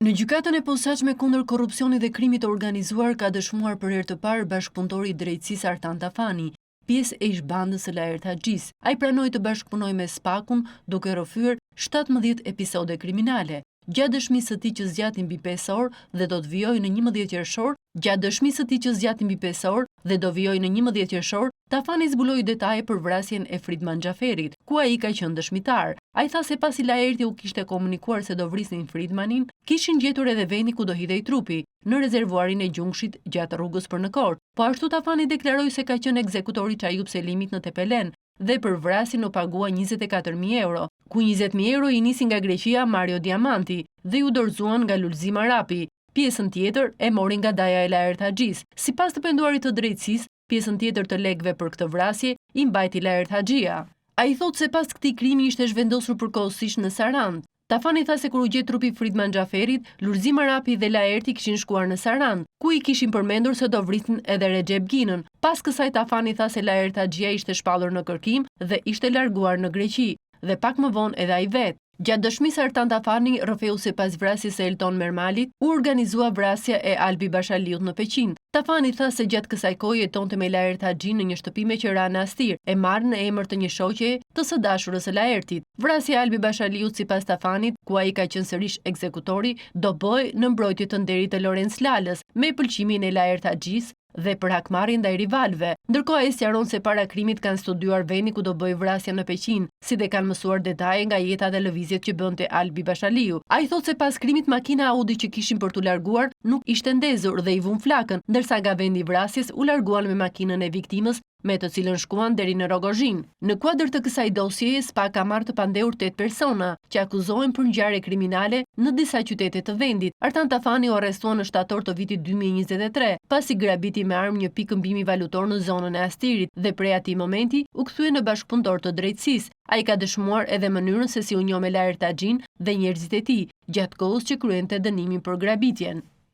Në gjykatën e posaçme kundër korrupsionit dhe krimit të organizuar ka dëshmuar për herë të parë bashkëpunëtori i drejtësisë Artan Tafani, pjesë e ish-bandës së Lajert Haxhis. Ai pranoi të bashkëpunojë me Spakun duke rrëfyer 17 episode kriminale. Gjatë dëshmisë së tij që zgjati mbi 5 orë dhe do të vijojë në 11 qershor, Tafani zbuloi detaje për vrasjen e Fridman Xhaferit, ku ai ka qenë dëshmitar. Ai tha se pasi Laerti u kishte komunikuar se do vrisnin Fridmanin, kishin gjetur edhe vendi ku do hidhej trupi, në rezervuarin e gjungshit gjatë rrugës për në Kort. Po ashtu Tafani deklaroi se ka qenë ekzekutori Çayub Selimit në Tepelen dhe për vrasjen u pagua 24.000 euro, ku 20.000 euro i nisin nga Greqia Mario Diamanti dhe ju dorëzuan nga Lulzim Arapi. Pjesën tjetër e mori nga Daja e Lajert Haxhis. Sipas të penduarit të drejtësisë, pjesën tjetër të lekëve për këtë vrasje i mbajti Lajert Haxhia. Ai thotë se pas këtij krimi ishte zhvendosur përkohësisht në Sarand. Tafani tha se kur u gjet trupi Fridman Xhaferit, Lulzim Arapi dhe Laerti kishin shkuar në Sarand, ku i kishin përmendur se do vrisin edhe Recep Ginën. Pas kësaj Tafani tha se Lajert Haxhia ishte shpallur në kërkim dhe ishte larguar në Greqi, dhe pak më vonë edhe ai vet. Gjatë dëshmisë Artan Tafani rrëfeu se pas vrasjes së Elton Mermalit, u organizua vrasja e Albi Bashaliut në Peqin. Tafani tha se gjatë kësaj kohe jetonte me Lajert Haxhin në një shtëpi me qera Astir, e marrë në emër të një shoqe të së dashurës së Laertit. Vrasja e Albi Bashaliut sipas Tafanit, ku ai ka qenë sërish ekzekutori, do bëhej në mbrojtje të nderit të Lorenz Lalës, me pëlqimin e Lajert Haxhis dhe për hakmarrjen ndaj rivalëve. Ndërkohë ai sqaron se para krimit kanë studiuar vendin ku do bëjë vrasja në Peqin, si dhe kanë mësuar detaje nga jeta dhe lëvizjet që bënte Albi Bashaliu. Ai thotë se pas krimit makina Audi që kishin për t'u larguar nuk ishte ndezur dhe i vun flakën, ndërsa nga vendi i vrasjes u larguan me makinën e viktimës, me të cilën shkuan deri në Rogozhin. Në kuadër të kësaj dosjeje, SPA ka marrë të pandehur 8 persona që akuzohen për ngjarje kriminale në disa qytete të vendit. Artan Tafani u arrestuan në shtator të vitit 2023, pasi grabiti me armë një pikë këmbimi valutor në zonën e Astirit dhe prej atij momenti u kthye në bashkëpunëtor të drejtësisë. Ai ka dëshmuar edhe mënyrën se si u njoh me Lajert Haxhin dhe njerëzit e tij gjatë kohës që kryente dënimin për grabitjen.